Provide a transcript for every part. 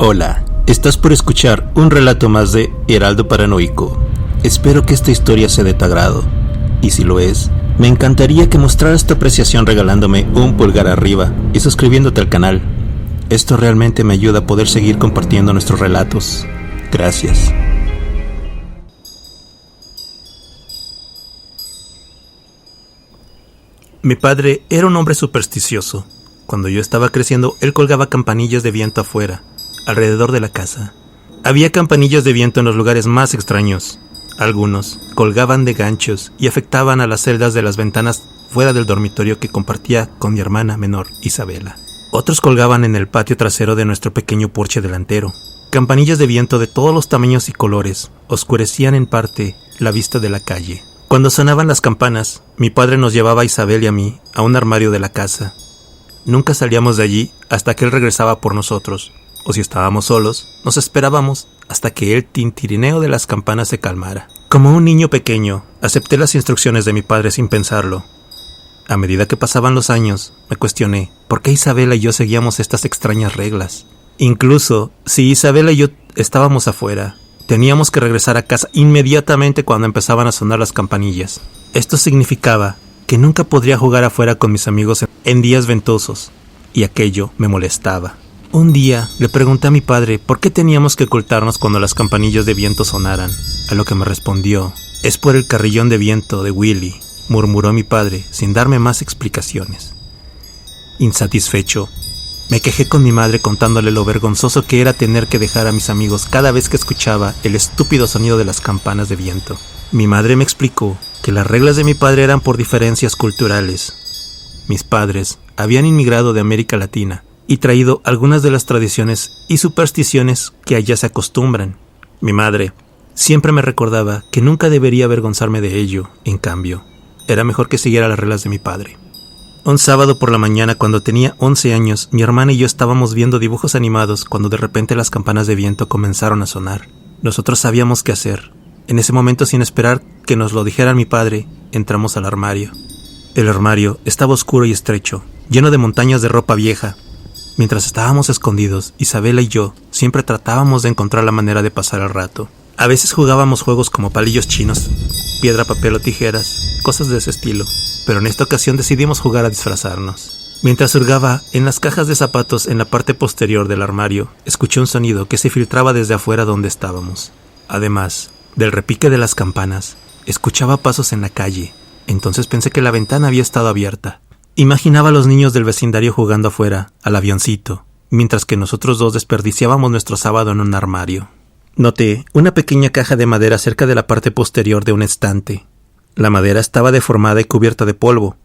Hola, estás por escuchar un relato más de Heraldo Paranoico. Espero que esta historia sea de tu agrado, y si lo es, me encantaría que mostraras tu apreciación regalándome un pulgar arriba y suscribiéndote al canal. Esto realmente me ayuda a poder seguir compartiendo nuestros relatos. Gracias. Mi padre era un hombre supersticioso. Cuando yo estaba creciendo, él colgaba campanillas de viento afuera, alrededor de la casa. Había campanillas de viento en los lugares más extraños. Algunos colgaban de ganchos y afectaban a las celdas de las ventanas fuera del dormitorio que compartía con mi hermana menor, Isabela. Otros colgaban en el patio trasero de nuestro pequeño porche delantero. Campanillas de viento de todos los tamaños y colores oscurecían en parte la vista de la calle. Cuando sonaban las campanas, mi padre nos llevaba a Isabel y a mí a un armario de la casa. Nunca salíamos de allí hasta que él regresaba por nosotros, o si estábamos solos, nos esperábamos hasta que el tintirineo de las campanas se calmara. Como un niño pequeño, acepté las instrucciones de mi padre sin pensarlo. A medida que pasaban los años, me cuestioné por qué Isabela y yo seguíamos estas extrañas reglas. Incluso si Isabela y yo estábamos afuera, teníamos que regresar a casa inmediatamente cuando empezaban a sonar las campanillas. Esto significaba que nunca podría jugar afuera con mis amigos en días ventosos, y aquello me molestaba. Un día le pregunté a mi padre por qué teníamos que ocultarnos cuando las campanillas de viento sonaran, a lo que me respondió: «Es por el carrillón de viento de Willy», murmuró mi padre sin darme más explicaciones. Insatisfecho, me quejé con mi madre contándole lo vergonzoso que era tener que dejar a mis amigos cada vez que escuchaba el estúpido sonido de las campanas de viento. Mi madre me explicó que las reglas de mi padre eran por diferencias culturales. Mis padres habían inmigrado de América Latina y traído algunas de las tradiciones y supersticiones que allá se acostumbran. Mi madre siempre me recordaba que nunca debería avergonzarme de ello. En cambio, era mejor que siguiera las reglas de mi padre. Un sábado por la mañana, cuando tenía 11 años, mi hermana y yo estábamos viendo dibujos animados cuando de repente las campanas de viento comenzaron a sonar. Nosotros sabíamos qué hacer. En ese momento, sin esperar que nos lo dijera mi padre, entramos al armario. El armario estaba oscuro y estrecho, lleno de montañas de ropa vieja. Mientras estábamos escondidos, Isabela y yo siempre tratábamos de encontrar la manera de pasar el rato. A veces jugábamos juegos como palillos chinos, piedra, papel o tijeras, cosas de ese estilo, pero en esta ocasión decidimos jugar a disfrazarnos. Mientras hurgaba en las cajas de zapatos en la parte posterior del armario, escuché un sonido que se filtraba desde afuera donde estábamos. Además del repique de las campanas, escuchaba pasos en la calle. Entonces pensé que la ventana había estado abierta. Imaginaba a los niños del vecindario jugando afuera, al avioncito, mientras que nosotros dos desperdiciábamos nuestro sábado en un armario. Noté una pequeña caja de madera cerca de la parte posterior de un estante. La madera estaba deformada y cubierta de polvo.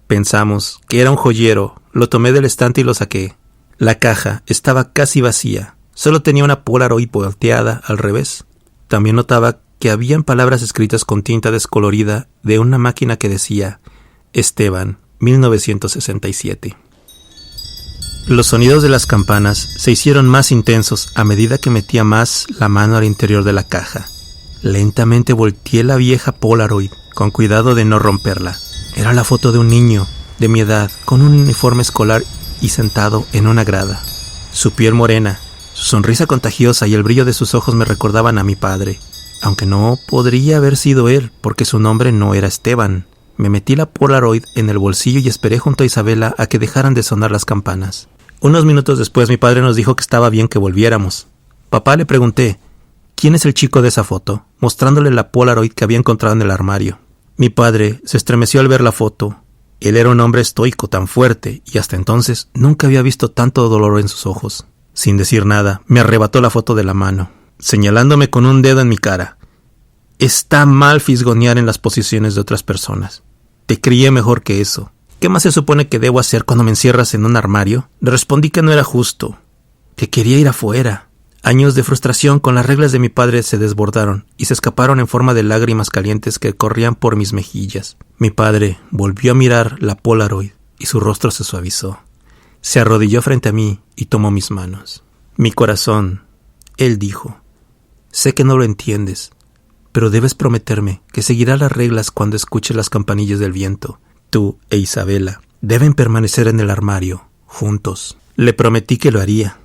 Pensamos que era un joyero. Lo tomé del estante y lo saqué. La caja estaba casi vacía. Solo tenía una Polaroid volteada al revés. También notaba que habían palabras escritas con tinta descolorida de una máquina que decía Esteban, 1967. Los sonidos de las campanas se hicieron más intensos a medida que metía más la mano al interior de la caja. Lentamente volteé la vieja Polaroid, con cuidado de no romperla. Era la foto de un niño de mi edad, con un uniforme escolar y sentado en una grada. Su piel morena, su sonrisa contagiosa y el brillo de sus ojos me recordaban a mi padre, aunque no podría haber sido él, porque su nombre no era Esteban. Me metí la Polaroid en el bolsillo y esperé junto a Isabela a que dejaran de sonar las campanas. Unos minutos después mi padre nos dijo que estaba bien que volviéramos. Papá, le pregunté, ¿quién es el chico de esa foto?, mostrándole la Polaroid que había encontrado en el armario. Mi padre se estremeció al ver la foto. Él era un hombre estoico, tan fuerte, y hasta entonces nunca había visto tanto dolor en sus ojos. Sin decir nada, me arrebató la foto de la mano, señalándome con un dedo en mi cara. Está mal fisgonear en las posiciones de otras personas. Te crié mejor que eso. ¿Qué más se supone que debo hacer cuando me encierras en un armario? Le respondí que no era justo, que quería ir afuera. Años de frustración con las reglas de mi padre se desbordaron y se escaparon en forma de lágrimas calientes que corrían por mis mejillas. Mi padre volvió a mirar la Polaroid y su rostro se suavizó. Se arrodilló frente a mí y tomó mis manos. Mi corazón, él dijo, sé que no lo entiendes, pero debes prometerme que seguirás las reglas cuando escuches las campanillas del viento. Tú e Isabela deben permanecer en el armario, juntos. Le prometí que lo haría.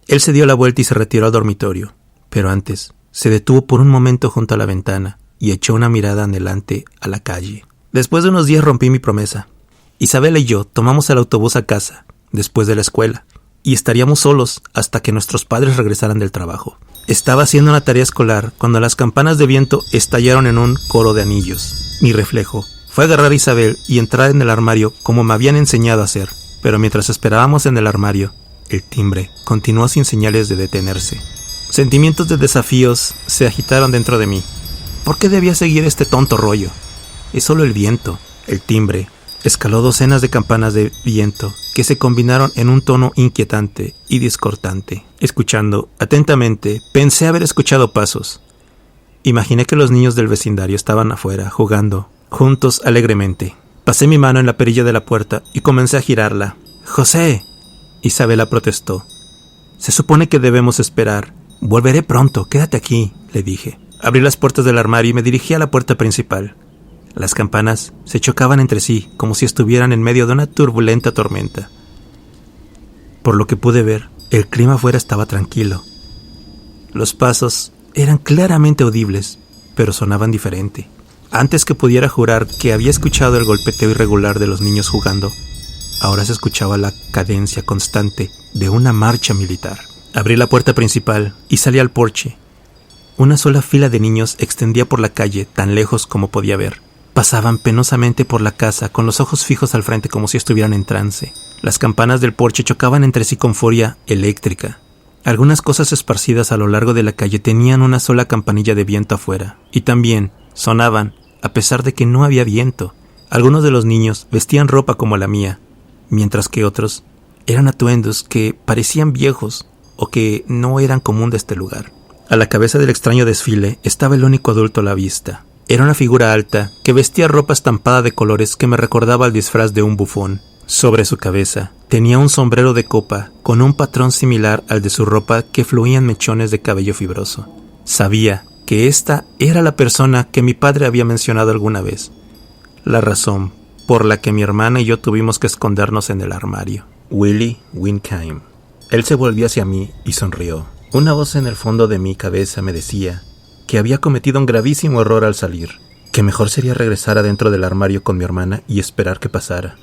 Él se dio la vuelta y se retiró al dormitorio, pero antes se detuvo por un momento junto a la ventana y echó una mirada anhelante a la calle. Después de unos días rompí mi promesa. Isabela y yo tomamos el autobús a casa, después de la escuela, y estaríamos solos hasta que nuestros padres regresaran del trabajo. Estaba haciendo una tarea escolar cuando las campanas de viento estallaron en un coro de anillos. Mi reflejo fue agarrar a Isabel y entrar en el armario como me habían enseñado a hacer, pero mientras esperábamos en el armario, el timbre continuó sin señales de detenerse. Sentimientos de desafíos se agitaron dentro de mí. ¿Por qué debía seguir este tonto rollo? Es solo el viento. El timbre escaló docenas de campanas de viento que se combinaron en un tono inquietante y discordante. Escuchando atentamente, pensé haber escuchado pasos. Imaginé que los niños del vecindario estaban afuera, jugando, juntos alegremente. Pasé mi mano en la perilla de la puerta y comencé a girarla. «¡José!», Isabela protestó. «Se supone que debemos esperar. Volveré pronto, quédate aquí», le dije. Abrí las puertas del armario y me dirigí a la puerta principal. Las campanas se chocaban entre sí, como si estuvieran en medio de una turbulenta tormenta. Por lo que pude ver, el clima afuera estaba tranquilo. Los pasos eran claramente audibles, pero sonaban diferente. Antes que pudiera jurar que había escuchado el golpeteo irregular de los niños jugando, ahora se escuchaba la cadencia constante de una marcha militar. Abrí la puerta principal y salí al porche. Una sola fila de niños extendía por la calle tan lejos como podía ver. Pasaban penosamente por la casa con los ojos fijos al frente como si estuvieran en trance. Las campanas del porche chocaban entre sí con furia eléctrica. Algunas cosas esparcidas a lo largo de la calle tenían una sola campanilla de viento afuera, y también sonaban a pesar de que no había viento. Algunos de los niños vestían ropa como la mía, mientras que otros eran atuendos que parecían viejos o que no eran común de este lugar. A la cabeza del extraño desfile estaba el único adulto a la vista. Era una figura alta que vestía ropa estampada de colores que me recordaba al disfraz de un bufón. Sobre su cabeza tenía un sombrero de copa con un patrón similar al de su ropa que fluían mechones de cabello fibroso. Sabía que esta era la persona que mi padre había mencionado alguna vez. La razón por la que mi hermana y yo tuvimos que escondernos en el armario. Willie Winckheim. Él se volvió hacia mí y sonrió. Una voz en el fondo de mi cabeza me decía que había cometido un gravísimo error al salir, que mejor sería regresar adentro del armario con mi hermana y esperar que pasara.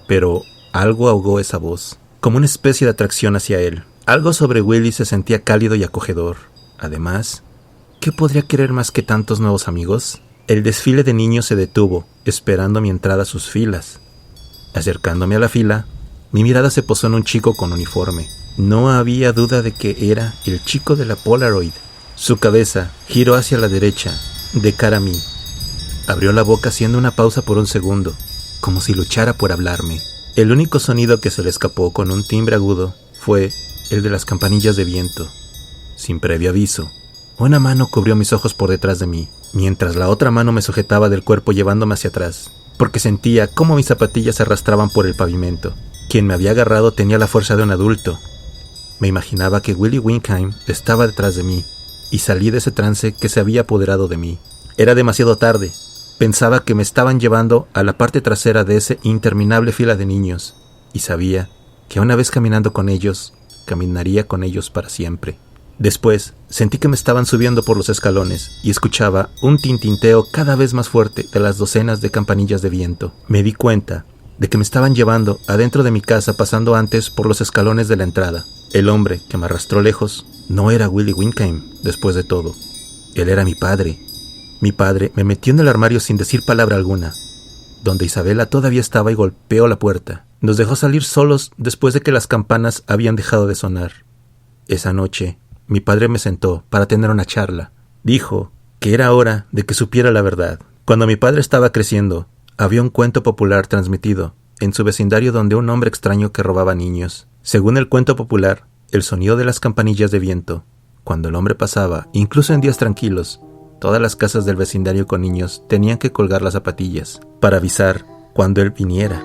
Pero algo ahogó esa voz, como una especie de atracción hacia él. Algo sobre Willie se sentía cálido y acogedor. Además, ¿qué podría querer más que tantos nuevos amigos? El desfile de niños se detuvo, esperando mi entrada a sus filas. Acercándome a la fila, mi mirada se posó en un chico con uniforme. No había duda de que era el chico de la Polaroid. Su cabeza giró hacia la derecha, de cara a mí. Abrió la boca haciendo una pausa por un segundo, como si luchara por hablarme. El único sonido que se le escapó con un timbre agudo fue el de las campanillas de viento. Sin previo aviso, una mano cubrió mis ojos por detrás de mí, mientras la otra mano me sujetaba del cuerpo llevándome hacia atrás, porque sentía cómo mis zapatillas se arrastraban por el pavimento. Quien me había agarrado tenía la fuerza de un adulto. Me imaginaba que Willie Winckheim estaba detrás de mí, y salí de ese trance que se había apoderado de mí. Era demasiado tarde. Pensaba que me estaban llevando a la parte trasera de esa interminable fila de niños, y sabía que una vez caminando con ellos, caminaría con ellos para siempre. Después, sentí que me estaban subiendo por los escalones, y escuchaba un tintinteo cada vez más fuerte de las docenas de campanillas de viento. Me di cuenta de que me estaban llevando adentro de mi casa pasando antes por los escalones de la entrada. El hombre que me arrastró lejos no era Willie Winckheim, después de todo. Él era mi padre. Mi padre me metió en el armario sin decir palabra alguna, donde Isabela todavía estaba y golpeó la puerta. Nos dejó salir solos después de que las campanas habían dejado de sonar. Esa noche, mi padre me sentó para tener una charla. Dijo que era hora de que supiera la verdad. Cuando mi padre estaba creciendo, había un cuento popular transmitido en su vecindario donde un hombre extraño que robaba niños. Según el cuento popular, el sonido de las campanillas de viento, cuando el hombre pasaba, incluso en días tranquilos, todas las casas del vecindario con niños tenían que colgar las zapatillas para avisar cuando él viniera,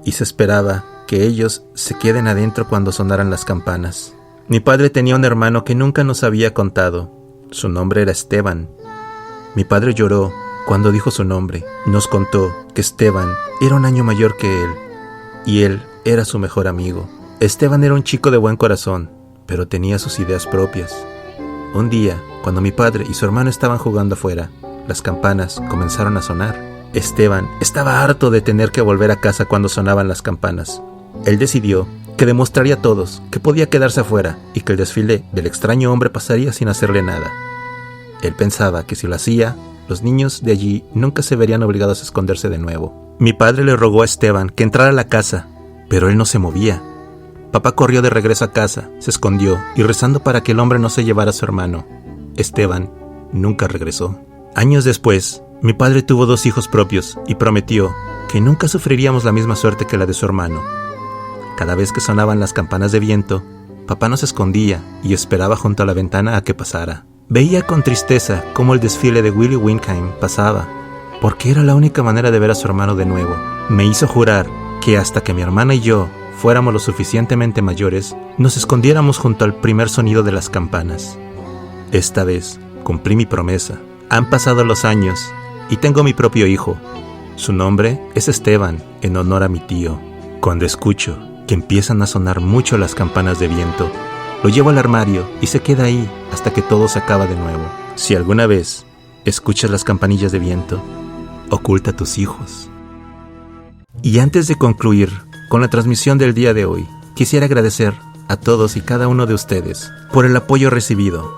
y se esperaba que ellos se queden adentro cuando sonaran las campanas. Mi padre tenía un hermano que nunca nos había contado. Su nombre era Esteban. Mi padre lloró cuando dijo su nombre. Nos contó que Esteban era un año mayor que él, y él era su mejor amigo. Esteban era un chico de buen corazón, pero tenía sus ideas propias. Un día, cuando mi padre y su hermano estaban jugando afuera, las campanas comenzaron a sonar. Esteban estaba harto de tener que volver a casa cuando sonaban las campanas. Él decidió que demostraría a todos que podía quedarse afuera y que el desfile del extraño hombre pasaría sin hacerle nada. Él pensaba que si lo hacía, los niños de allí nunca se verían obligados a esconderse de nuevo. Mi padre le rogó a Esteban que entrara a la casa, pero él no se movía. Papá corrió de regreso a casa, se escondió y rezando para que el hombre no se llevara a su hermano. Esteban nunca regresó. Años después, mi padre tuvo 2 hijos propios y prometió que nunca sufriríamos la misma suerte que la de su hermano. Cada vez que sonaban las campanas de viento, papá no se escondía y esperaba junto a la ventana a que pasara. Veía con tristeza cómo el desfile de Willy Winkham pasaba, porque era la única manera de ver a su hermano de nuevo. Me hizo jurar que hasta que mi hermana y yo fuéramos lo suficientemente mayores, nos escondiéramos junto al primer sonido de las campanas. Esta vez cumplí mi promesa. Han pasado los años y tengo mi propio hijo. Su nombre es Esteban, en honor a mi tío. Cuando escucho que empiezan a sonar mucho las campanas de viento, lo llevo al armario y se queda ahí hasta que todo se acaba de nuevo. Si alguna vez escuchas las campanillas de viento, oculta a tus hijos. Y antes de concluir con la transmisión del día de hoy, quisiera agradecer a todos y cada uno de ustedes por el apoyo recibido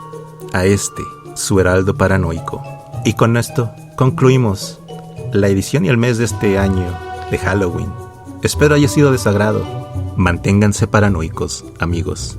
a su Heraldo Paranoico. Y con esto concluimos la edición y el mes de este año de Halloween. Espero haya sido de su agrado. Manténganse paranoicos, amigos.